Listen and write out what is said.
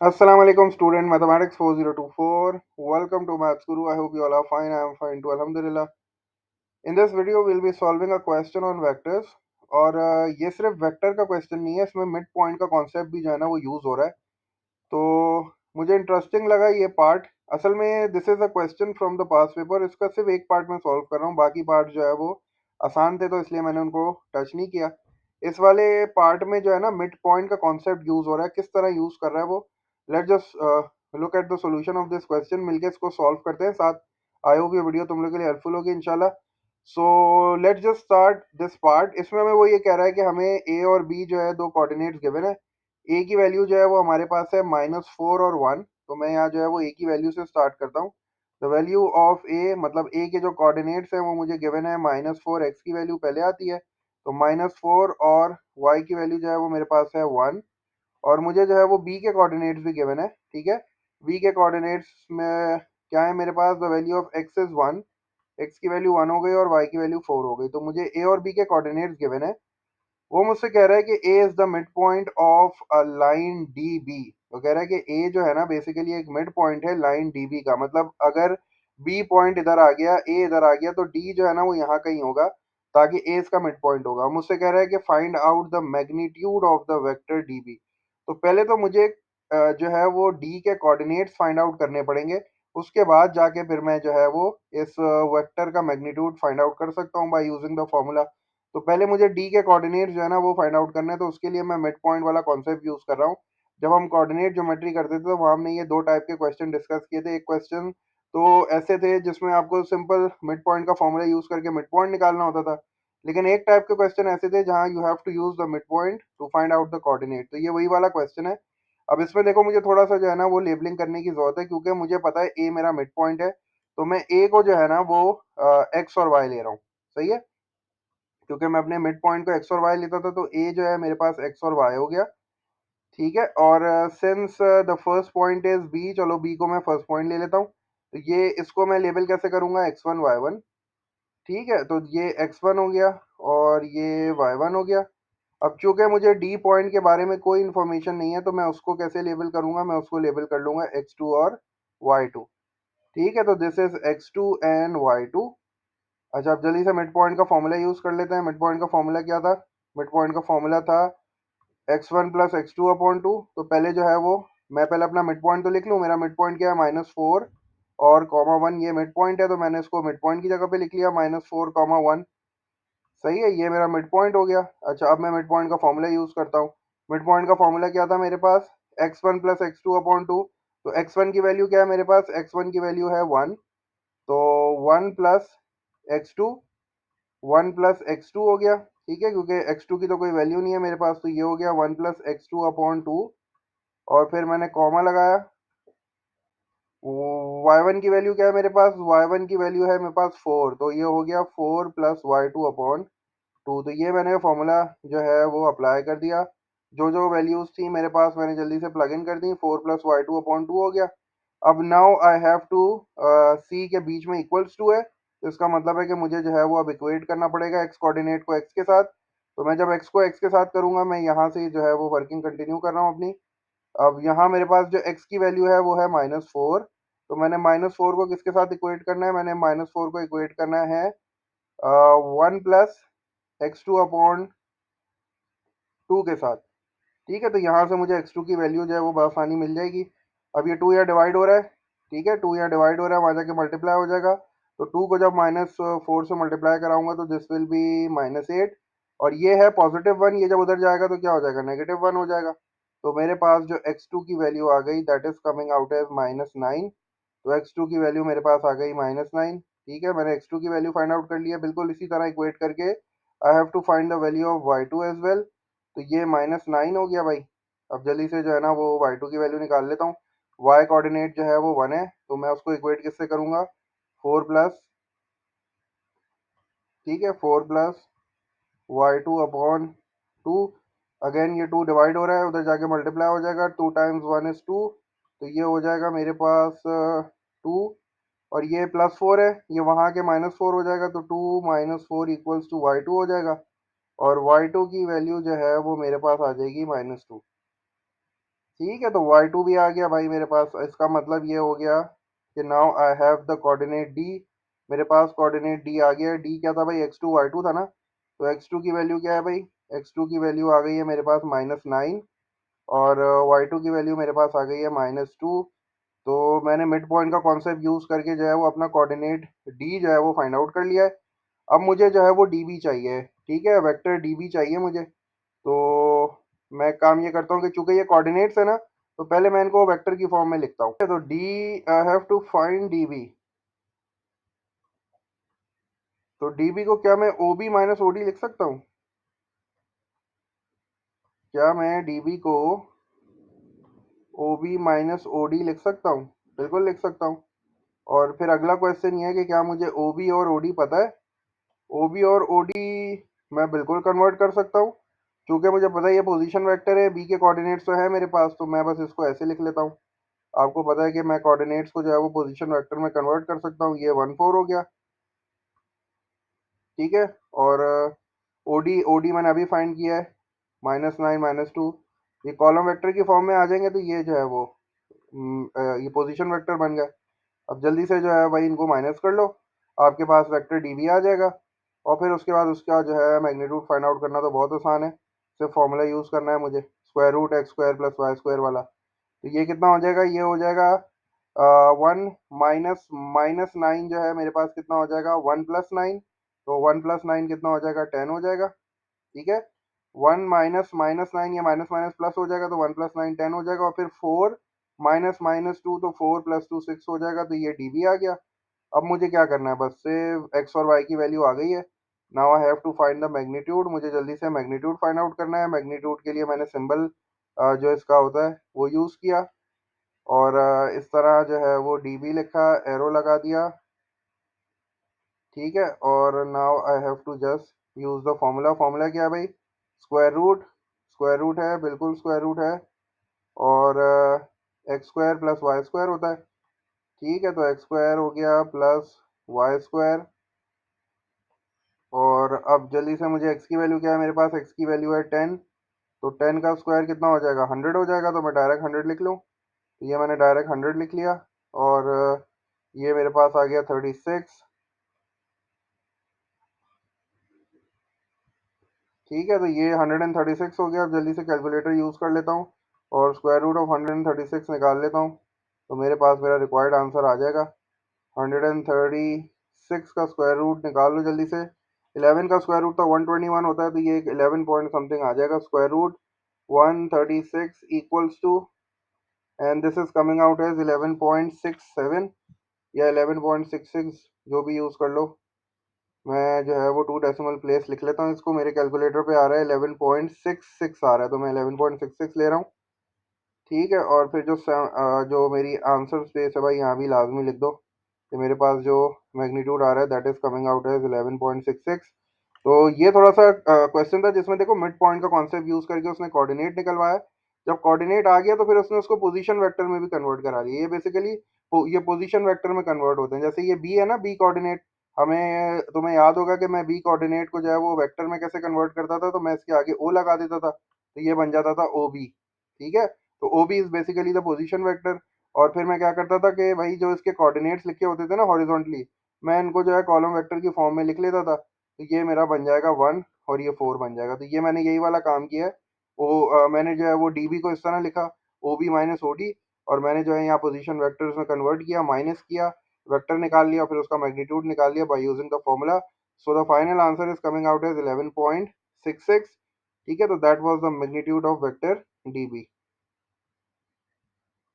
Assalamu alaikum student mathematics 4024. Welcome to Maths Guru. I hope you all are fine. I am fine too. Alhamdulillah. In this video we'll be solving a question on vectors. और ये सिर्फ vector का question नहीं है, इसमें mid point का concept भी जो है ना वो यूज हो रहा है। तो मुझे इंटरेस्टिंग लगा ये पार्ट। असल में this is a question from the past paper. इसका सिर्फ एक पार्ट में सॉल्व कर रहा हूँ, बाकी पार्ट जो है वो आसान थे तो इसलिए मैंने उनको टच नहीं किया। इस वाले पार्ट में जो है ना मिड पॉइंट का कॉन्सेप्ट यूज हो रहा है, किस तरह यूज कर रहा है वो। Let just look at the solution of this question, मिलके इसको सॉल्व करते हैं साथ। आई होप ये वीडियो तुम लोग के लिए हेल्पफुल होगी इंशाल्लाह। So let's just start this part. इसमें हमें वो ये कह रहा है कि हमें ए और बी जो है दो कोऑर्डिनेट्स गिवन है। ए की वैल्यू जो है वो हमारे पास है -4 और 1। तो मैं यहाँ जो है वो ए की वैल्यू से स्टार्ट करता हूँ। द वैल्यू ऑफ ए मतलब ए के जो कोऑर्डिनेट्स हैं वो मुझे गिवन है -4, एक्स की वैल्यू पहले आती है तो -4, और वाई की वैल्यू जो है वो मेरे पास है 1। और मुझे जो है वो बी के कोऑर्डिनेट्स भी गिवन है, ठीक है। बी के कोऑर्डिनेट्स में क्या है मेरे पास, the value of x is 1, x की वैल्यू 1 हो गई और वाई की वैल्यू 4 हो गई। तो मुझे ए और बी के कोऑर्डिनेट्स गिवन है। वो मुझसे कह रहा है कि A is the mid point of a line D B. तो कह रहा है कि ए जो है ना बेसिकली एक मिड पॉइंट है लाइन डी बी का। मतलब अगर बी पॉइंट इधर आ गया, ए इधर आ गया, तो डी जो है ना वो यहाँ कहीं होगा, ताकि ए इसका मिड पॉइंट होगा। मुझसे कह रहा है कि find out the magnitude of the vector D B. तो पहले तो मुझे जो है वो डी के कोऑर्डिनेट्स फाइंड आउट करने पड़ेंगे। उसके बाद जाके फिर मैं जो है वो इस वेक्टर का मैग्नीट्यूड फाइंड आउट कर सकता हूँ बाय यूजिंग द फॉर्मूला। तो पहले मुझे डी के कोऑर्डिनेट जो है ना वो फाइंड आउट करना है, तो उसके लिए मैं मिड पॉइंट वाला कॉन्सेप्ट यूज कर रहा हूँ। जब हम कोऑर्डिनेट ज्योमेट्री करते थे तो वहाँ हमने ये दो टाइप के क्वेश्चन डिस्कस किए थे। एक क्वेश्चन तो ऐसे थे जिसमें आपको सिंपल मिड पॉइंट का फॉर्मूला यूज करके मिड पॉइंट निकालना होता था, लेकिन एक टाइप के क्वेश्चन ऐसे थे जहाँ you have to use the mid point to find out the coordinate. तो ये वही वाला क्वेश्चन है। अब इसमें देखो मुझे थोड़ा सा जो है ना वो लेबलिंग करने की जरूरत है, क्योंकि मुझे पता है ए मेरा मिड पॉइंट है। तो मैं ए को जो है ना वो एक्स और वाई ले रहा हूँ, सही है। क्योंकि मैं अपने मिड पॉइंट को एक्स और वाई लेता था तो ए जो है मेरे पास एक्स और वाई हो गया, ठीक है। और since the first point is B, चलो बी को मैं फर्स्ट पॉइंट ले लेता हूँ। तो ये इसको मैं लेबल कैसे करूंगा, x1 y1, ठीक है। तो ये x1 हो गया और ये y1 हो गया। अब चूंकि मुझे डी पॉइंट के बारे में कोई इन्फॉर्मेशन नहीं है तो मैं उसको कैसे लेबल करूंगा, मैं उसको लेबल कर लूंगा x2 और y2, ठीक है। तो this is x2 and y2। अच्छा, अब जल्दी से मिड पॉइंट का फॉर्मूला यूज कर लेते हैं। मिड पॉइंट का फॉर्मूला क्या था, मिड पॉइंट का फॉर्मूला था x1 प्लस x2 अपॉन 2। तो पहले जो है वो मैं पहले अपना मिड पॉइंट तो लिख लूँ। मेरा मिड पॉइंट क्या है, -4 और कॉमा 1। ये मिड पॉइंट है तो मैंने इसको मिड पॉइंट की जगह पे लिख लिया, -4 कॉमा 1। सही है, ये मेरा मिड पॉइंट हो गया। अच्छा, अब मैं मिड पॉइंट का फॉर्मूला यूज करता हूँ। मिड पॉइंट का फॉर्मूला क्या था मेरे पास, x1 प्लस x2 अपॉन 2। तो x1 की वैल्यू क्या है मेरे पास, x1 की वैल्यू है 1। तो 1 plus x to, 1 plus x2 हो गया, ठीक है। क्योंकि x2 की तो कोई वैल्यू नहीं है मेरे पास, तो ये हो गया 1 प्लस x2 अपॉन 2। और फिर मैंने कॉमा लगाया। y1 की वैल्यू क्या है मेरे पास, y1 की वैल्यू है मेरे पास 4, तो ये हो गया 4 प्लस y2 अपॉन 2। तो ये मैंने फॉर्मूला जो है वो अप्लाई कर दिया। जो जो वैल्यूज थी मेरे पास मैंने जल्दी से प्लग इन कर दी। 4 प्लस y2 अपॉन 2 हो गया। अब नाउ आई हैव टू सी के बीच में इक्वल्स टू है, तो इसका मतलब है कि मुझे जो है वो अब इक्वेट करना पड़ेगा एक्स कोऑर्डिनेट को एक्स के साथ। तो मैं जब एक्स को एक्स के साथ करूंगा, मैं यहाँ से जो है वो वर्किंग कंटिन्यू कर रहा हूँ अपनी। अब यहाँ मेरे पास जो x की वैल्यू है वो है -4। तो मैंने -4 को किसके साथ इक्वेट करना है, मैंने -4 को इक्वेट करना है 1 प्लस x2 अपॉन 2 के साथ, ठीक है। तो यहाँ से मुझे x2 की वैल्यू जो है वो बआसानी मिल जाएगी। अब ये 2 यहाँ डिवाइड हो रहा है, ठीक है। 2 यहाँ डिवाइड हो रहा है, वहाँ जाके मल्टीप्लाई हो जाएगा। तो 2 को जब -4 से मल्टीप्लाई कराऊंगा तो दिस विल बी -8। और ये है +1, ये जब उधर जाएगा तो क्या हो जाएगा, -1 हो जाएगा। तो मेरे पास जो x2 की वैल्यू आ गई that is coming out as -9। तो x2 की वैल्यू मेरे पास आ गई -9, ठीक है। मैंने x2 की वैल्यू फाइंड आउट कर लिया। बिल्कुल इसी तरह इक्वेट करके I have to find the value of y2 as well. तो ये -9 हो गया भाई। अब जल्दी से जो है ना वो y2 की वैल्यू निकाल लेता हूँ। y कोऑर्डिनेट जो है वो 1 है, तो मैं उसको इक्वेट किससे करूंगा, 4 प्लस, ठीक है, 4 प्लस y2 अपॉन 2। अगेन ये 2 डिवाइड हो रहा है, उधर जाके मल्टीप्लाई हो जाएगा। 2 टाइम्स 1 इज 2, तो ये हो जाएगा मेरे पास 2। और ये +4 है, ये वहाँ के -4 हो जाएगा, तो 2 - 4 इक्वल्स टू y2 हो जाएगा। और y2 की वैल्यू जो है वो मेरे पास आ जाएगी -2। ठीक है, तो y2 भी आ गया भाई मेरे पास। इसका मतलब ये हो गया कि now I have the coordinate D. मेरे पास कोऑर्डिनेट डी आ गया। डी क्या था भाई? x2 y2 था ना। तो x2 की वैल्यू क्या है भाई? x2 की वैल्यू आ गई है मेरे पास -9, और y2 की वैल्यू मेरे पास आ गई है -2। तो मैंने मिड पॉइंट का कॉन्सेप्ट यूज करके जो है वो अपना कोऑर्डिनेट डी जो है वो फाइंड आउट कर लिया है। अब मुझे जो है वो डीबी चाहिए। ठीक है, वेक्टर डीबी चाहिए मुझे। तो मैं काम ये करता हूँ कि चूंकि ये कोऑर्डिनेट्स है ना, तो पहले मैं इनको वेक्टर की फॉर्म में लिखता हूँ। तो D I have to find DB. तो डीबी को क्या मैं ओबी माइनस ओडी लिख सकता हूँ? क्या मैं डीबी को ओबी माइनस ओडी लिख सकता हूँ? बिल्कुल लिख सकता हूँ। और फिर अगला क्वेश्चन ये है कि क्या मुझे ओबी और ओडी पता है? ओबी और ओडी मैं बिल्कुल कन्वर्ट कर सकता हूँ। क्योंकि मुझे पता है ये पोजीशन वेक्टर है, बी के कोऑर्डिनेट्स तो है मेरे पास, तो मैं बस इसको ऐसे लिख लेता हूँ। आपको पता है कि मैं कोऑर्डिनेट्स को जो है वो पोजीशन वेक्टर में कन्वर्ट कर सकता हूँ। ये 1 4 हो गया। ठीक है। और ओडी ओडी मैंने अभी फाइंड किया है, -9 -2। ये कॉलम वेक्टर की फॉर्म में आ जाएंगे तो ये जो है वो ये पोजीशन वेक्टर बन गया। अब जल्दी से जो है भाई इनको माइनस कर लो, आपके पास वेक्टर डीबी आ जाएगा। और फिर उसके बाद उसका जो है मैग्नीट्यूड फाइंड आउट करना तो बहुत आसान है। सिर्फ फॉर्मूला यूज़ करना है मुझे, square root X square plus Y square वाला। तो ये कितना हो जाएगा? ये हो जाएगा 1 -9 जो है मेरे पास कितना हो जाएगा? 1 + 9। तो 1 + 9 कितना हो जाएगा? 10 हो जाएगा। ठीक है। 1 - -9, ये माइनस माइनस प्लस हो जाएगा, तो 1 + 9 10 हो जाएगा। और फिर 4 - -2, तो 4 + 2 6 हो जाएगा। तो ये डीबी आ गया। अब मुझे क्या करना है? बस से एक्स और वाई की वैल्यू आ गई है। Now I have to find the magnitude. मुझे जल्दी से मैग्नीट्यूड फाइंड आउट करना है। मैग्नीट्यूड के लिए मैंने सिंबल जो इसका होता है वो यूज़ किया, और इस तरह जो है वो डीबी लिखा, एरो लगा दिया। ठीक है। और now I have to just use the formula. Formula क्या है भाई? स्क्वायर रूट है, बिल्कुल स्क्वायर रूट है। और X square plus Y square होता है। ठीक है, तो एक्स स्क्वायर हो गया प्लस वाई स्क्वायर। और अब जल्दी से मुझे एक्स की वैल्यू क्या है? मेरे पास एक्स की वैल्यू है 10। तो 10 का स्क्वायर कितना हो जाएगा? 100 हो जाएगा। तो मैं डायरेक्ट 100 लिख लूँ। तो ये मैंने डायरेक्ट 100 लिख लिया। और ये मेरे पास आ गया 36। ठीक है, तो ये 136 हो गया। अब जल्दी से कैलकुलेटर यूज़ कर लेता हूँ और स्क्वायर रूट ऑफ 136 निकाल लेता हूँ। तो मेरे पास मेरा रिक्वायर्ड आंसर आ जाएगा। 136 का स्क्वायर रूट निकाल लो जल्दी से। 11 का स्क्वायर रूट तो 121 होता है, तो ये 11 पॉइंट समथिंग आ जाएगा। Square root 136 equals to, and this is coming out as 11.67 या 11.66, जो भी यूज़ कर लो। मैं जो है वो 2 डेसिमल प्लेस लिख लेता हूँ इसको। मेरे कैलकुलेटर पे आ रहा है 11.66 आ रहा है, तो मैं 11.66 ले रहा हूँ। ठीक है। और फिर जो मेरी आंसर स्पेस है भाई, यहाँ भी लाजमी लिख दो कि मेरे पास जो मैग्नीट्यूड आ रहा है that is coming out as 11.66। तो ये थोड़ा सा क्वेश्चन था जिसमें देखो मिड पॉइंट का कॉन्सेप्ट यूज करके उसने कोऑर्डिनेट निकलवाया। जब कोऑर्डिनेट आ गया तो फिर उसने उसको पोजीशन वेक्टर में भी कन्वर्ट करा दिया। ये बेसिकली ये पोजीशन वेक्टर में कन्वर्ट होते हैं। जैसे ये बी है ना, बी कोऑर्डिनेट, हमें तुम्हें याद होगा कि मैं बी कोऑर्डिनेट को जो है वो वेक्टर में कैसे कन्वर्ट करता था? तो मैं इसके आगे ओ लगा देता था, तो ये बन जाता था ओ बी। ठीक है। तो O B is basically the position vector. और फिर मैं क्या करता था कि भाई जो इसके कोऑर्डिनेट्स लिखे होते थे ना हॉरिजॉन्टली, मैं इनको जो है कॉलम वेक्टर की फॉर्म में लिख लेता था। तो ये मेरा बन जाएगा 1 और ये 4 बन जाएगा। तो ये मैंने यही वाला काम किया है। मैंने जो है वो डीबी को इस तरह लिखा, O B minus O D. और मैंने जो है यहाँ पोजीशन वेक्टर्स में कन्वर्ट किया, माइनस किया, वेक्टर निकाल लिया, फिर उसका मैग्नीट्यूड निकाल लिया by using the formula. So the final answer is coming out as 11.66। ठीक है, तो that was the magnitude of vector dB.